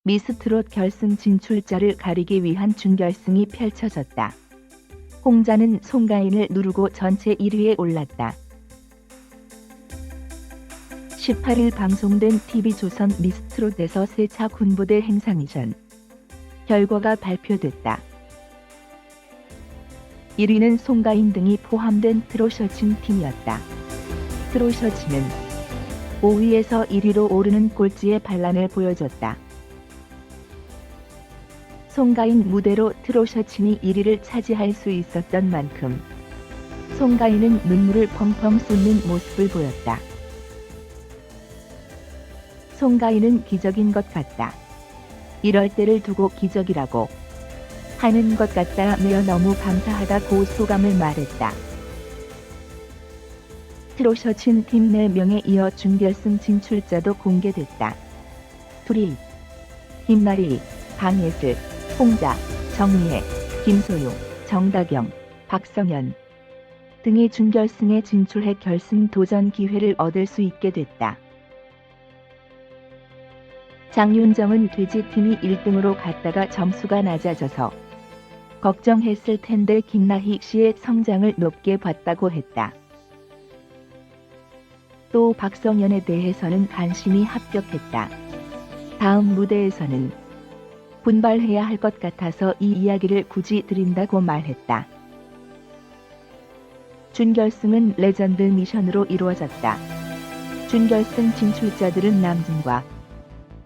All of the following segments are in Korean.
미스트롯 결승 진출자를 가리기 위한 준결승이 펼쳐졌다. 홍자는 송가인을 누르고 전체 1위에 올랐다. 18일 방송된 TV조선 미스트롯에서 세차 군부대 행상이전 결과가 발표됐다. 1위는 송가인 등이 포함된 트로셔친 팀이었다. 트로셔친은 5위에서 1위로 오르는 꼴찌의 반란을 보여줬다. 송가인 무대로 트로셔친이 1위를 차지할 수 있었던 만큼 송가인은 눈물을 펑펑 쏟는 모습을 보였다. 송가인은 기적인 것 같다. 이럴 때를 두고 기적이라고 하는 것 같다며 너무 감사하다고 소감을 말했다. 트로셔친 팀 4명에 이어 준결승 진출자도 공개됐다. 둘이 김나리, 강예슬, 홍자, 정미애, 김소용, 정다경, 박성현 등이 준결승에 진출해 결승 도전 기회를 얻을 수 있게 됐다. 장윤정은 돼지팀이 1등으로 갔다가 점수가 낮아져서 걱정했을 텐데 김나희 씨의 성장을 높게 봤다고 했다. 또 박성현에 대해서는 간신히 합격했다. 다음 무대에서는 분발해야 할 것 같아서 이 이야기를 굳이 드린다고 말했다. 준결승은 레전드 미션으로 이루어졌다. 준결승 진출자들은 남진과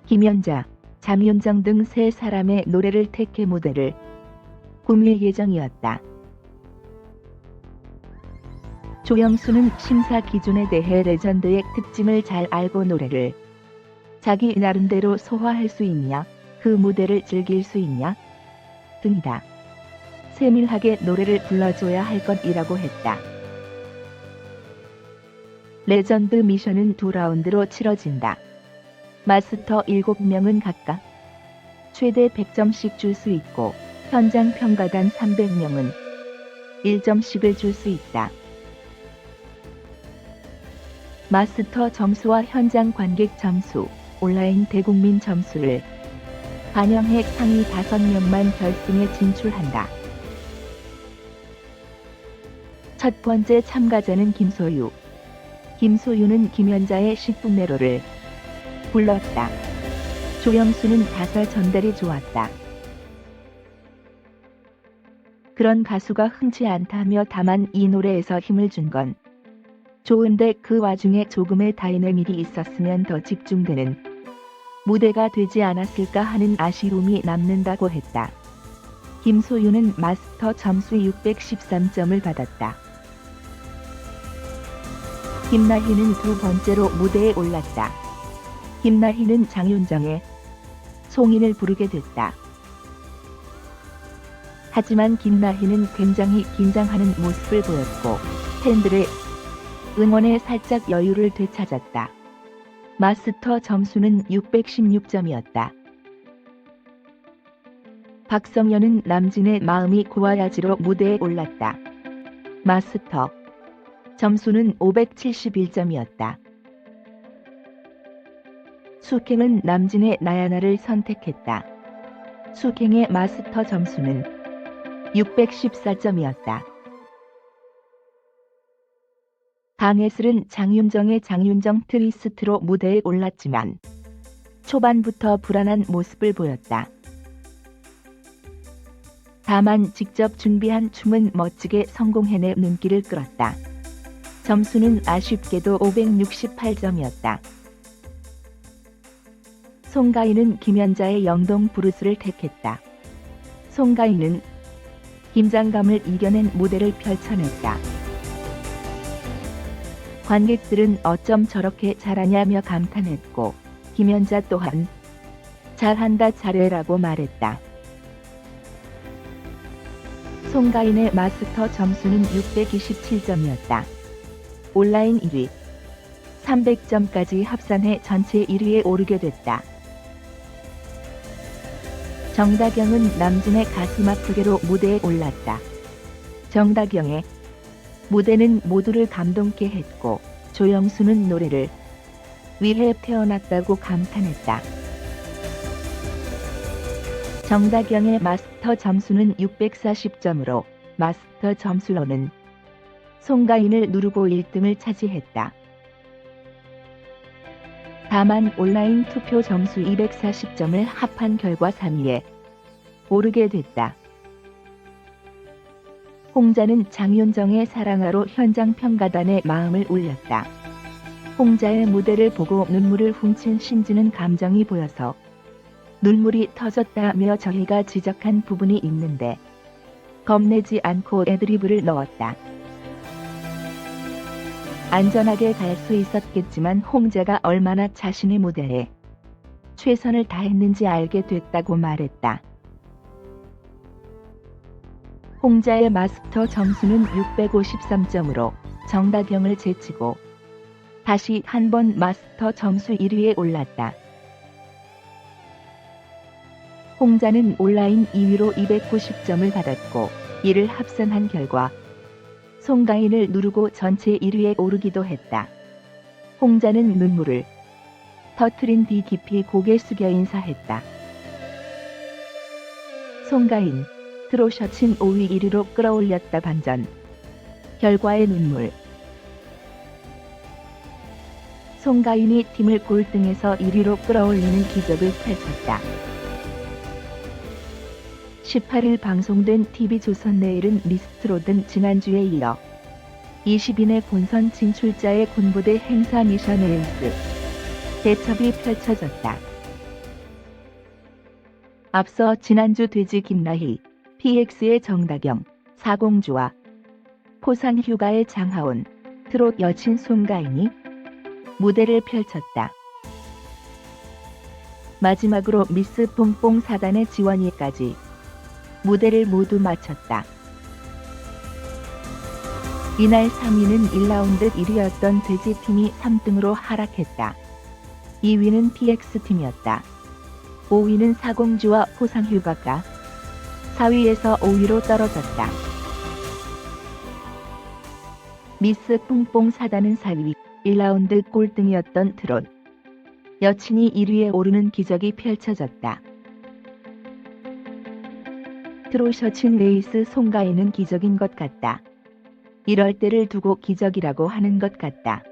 김연자, 장윤정 등 3사람의 노래를 택해 무대를 꾸밀 예정이었다. 조영수는 심사 기준에 대해 레전드의 특징을 잘 알고 노래를 자기 나름대로 소화할 수 있냐, 그 무대를 즐길 수 있냐 등이다. 세밀하게 노래를 불러줘야 할 것이라고 했다. 레전드 미션은 2라운드로 치러진다. 마스터 7명은 각각 최대 100점씩 줄 수 있고 현장 평가단 300명은 1점씩을 줄 수 있다. 마스터 점수와 현장 관객 점수, 온라인 대국민 점수를 반영해 상위 5명만 결승에 진출한다. 첫 번째 참가자는 김소유. 김소유는 김연자의 10분내로를 불렀다. 조영수는 가사 전달이 좋았다. 그런 가수가 흔치 않다며 다만 이 노래에서 힘을 준 건 좋은데 그 와중에 조금의 다이내믹이 있었으면 더 집중되는 무대가 되지 않았을까 하는 아쉬움이 남는다고 했다. 김소유는 마스터 점수 613점을 받았다. 김나희는 2번째로 무대에 올랐다. 김나희는 장윤정의 송인을 부르게 됐다. 하지만 김나희는 굉장히 긴장하는 모습을 보였고 팬들의 응원에 살짝 여유를 되찾았다. 마스터 점수는 616점이었다. 박성현은 남진의 마음이 고와야지로 무대에 올랐다. 마스터 점수는 571점이었다. 숙행은 남진의 나야나를 선택했다. 숙행의 마스터 점수는 614점이었다. 강예슬은 장윤정의 장윤정 트위스트로 무대에 올랐지만 초반부터 불안한 모습을 보였다. 다만 직접 준비한 춤은 멋지게 성공해내 눈길을 끌었다. 점수는 아쉽게도 568점이었다. 송가인은 김연자의 영동 브루스를 택했다. 송가인은 긴장감을 이겨낸 무대를 펼쳐냈다. 관객들은 어쩜 저렇게 잘하냐며 감탄했고 김연자 또한 잘한다 잘해라고 말했다. 송가인의 마스터 점수는 627점이었다. 온라인 1위, 300점까지 합산해 전체 1위에 오르게 됐다. 정다경은 남진의 가슴 아프게로 무대에 올랐다. 정다경의 무대는 모두를 감동케 했고 조영수는 노래를 위해 태어났다고 감탄했다. 정다경의 마스터 점수는 640점으로 마스터 점수로는 송가인을 누르고 1등을 차지했다. 다만 온라인 투표 점수 240점을 합한 결과 3위에 오르게 됐다. 홍자는 장윤정의 사랑아로 현장 평가단의 마음을 울렸다. 홍자의 무대를 보고 눈물을 훔친 신지는 감정이 보여서 눈물이 터졌다며 저희가 지적한 부분이 있는데 겁내지 않고 애드리브를 넣었다. 안전하게 갈 수 있었겠지만 홍자가 얼마나 자신의 무대에 최선을 다했는지 알게 됐다고 말했다. 홍자의 마스터 점수는 653점으로 정다경을 제치고 다시 한 번 마스터 점수 1위에 올랐다. 홍자는 온라인 2위로 290점을 받았고 이를 합산한 결과 송가인을 누르고 전체 1위에 오르기도 했다. 홍자는 눈물을 터트린 뒤 깊이 고개 숙여 인사했다. 송가인, 트로셔츠는 5위 1위로 끌어올렸다. 반전 결과의 눈물. 송가인이 팀을 골등에서 1위로 끌어올리는 기적을 펼쳤다. 18일 방송된 TV조선 내일은 미스트롯은 지난주에 이어 20인의 본선 진출자의 군부대 행사 미션 에이스 대첩이 펼쳐졌다. 앞서 지난주 돼지 김나희, PX의 정다경, 사공주와 포상휴가의 장하온, 트롯 여친 송가인이 무대를 펼쳤다. 마지막으로 미스 뽕뽕 사단의 지원이까지 무대를 모두 마쳤다. 이날 3위는 1라운드 1위였던 돼지팀이 3등으로 하락했다. 2위는 PX팀이었다. 5위는 사공주와 포상휴가가 4위에서 5위로 떨어졌다. 미스 뽕뽕 사단은 4위, 1라운드 꼴등이었던 트롯 여친이 1위에 오르는 기적이 펼쳐졌다. 트로셔츠 레이스 송가인은 기적인 것 같다. 이럴 때를 두고 기적이라고 하는 것 같다.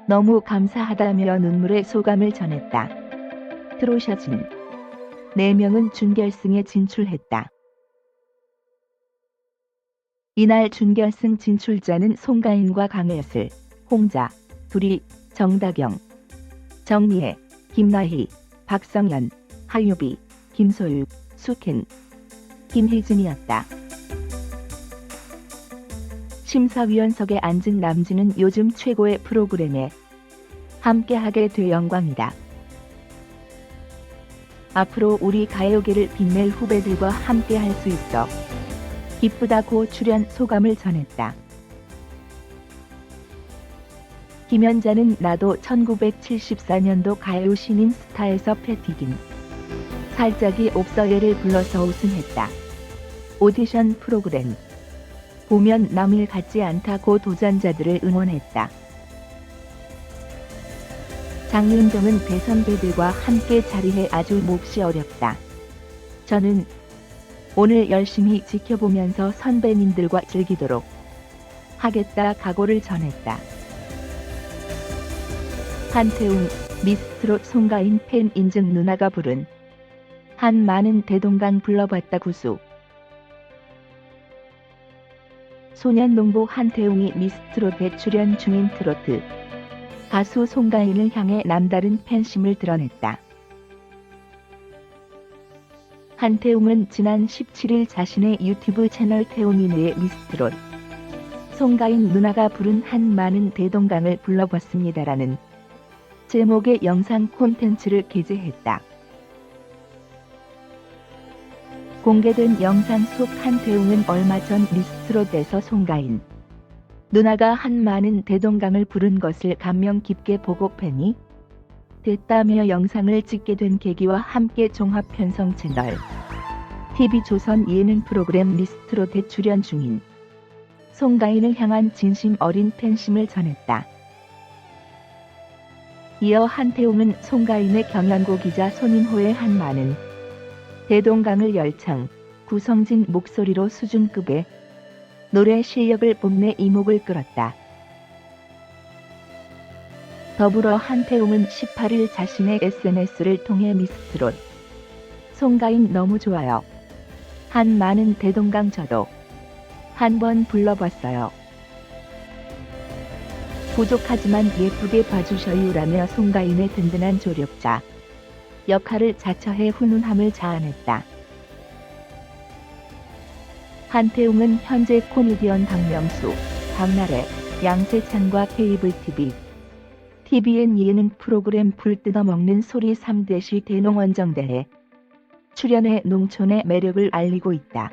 너무 감사하다며 눈물의 소감을 전했다. 트로셔츠는 4명은 준결승에 진출했다. 이날 준결승 진출자는 송가인과 강예슬, 홍자, 둘이, 정다경, 정미애, 김나희, 박성현, 하유비, 김소유, 수켄, 김희진이었다. 심사위원석에 앉은 남진은 요즘 최고의 프로그램에 함께하게 돼 영광이다. 앞으로 우리 가요계를 빛낼 후배들과 함께할 수 있어 기쁘다고 출연 소감을 전했다. 김연자는 나도 1974년도 가요 신인 스타에서 패티긴 살짝이 옵서예를 불러서 우승했다. 오디션 프로그램 보면 남일 같지 않다고 도전자들을 응원했다. 장윤정은 대선배들과 함께 자리해 아주 몹시 어렵다. 저는 오늘 열심히 지켜보면서 선배님들과 즐기도록 하겠다 각오를 전했다. 한태웅, 미스트롯 송가인 팬 인증 누나가 부른 한 많은 대동강 불러봤다 구수. 소년농부 한태웅이 미스트롯에 출연 중인 트로트 가수 송가인을 향해 남다른 팬심을 드러냈다. 한태웅은 지난 17일 자신의 유튜브 채널 태웅이네의 미스트롯 송가인 누나가 부른 한 많은 대동강을 불러봤습니다라는 제목의 영상 콘텐츠를 게재했다. 공개된 영상 속 한태웅은 얼마 전 미스트롯에서 송가인 누나가 한 많은 대동강을 부른 것을 감명 깊게 보고 팬이 됐다며 영상을 찍게 된 계기와 함께 종합 편성 채널 TV조선 예능 프로그램 미스트롯에 출연 중인 송가인을 향한 진심 어린 팬심을 전했다. 이어 한태웅은 송가인의 경연고 기자 손인호의 한마는 대동강을 열창, 구성진 목소리로 수준급의 노래 실력을 뽐내 이목을 끌었다. 더불어 한태웅은 18일 자신의 SNS를 통해 미스트롯 송가인 너무 좋아요. 한마는 대동강 저도 한번 불러봤어요. 부족하지만 예쁘게 봐주셔요라며 송가인의 든든한 조력자 역할을 자처해 훈훈함을 자아냈다. 한태웅은 현재 코미디언 박명수, 박나래, 양세찬과 케이블 TV, TVN 예능 프로그램 불 뜯어먹는 소리 3대시 대농원정대에 출연해 농촌의 매력을 알리고 있다.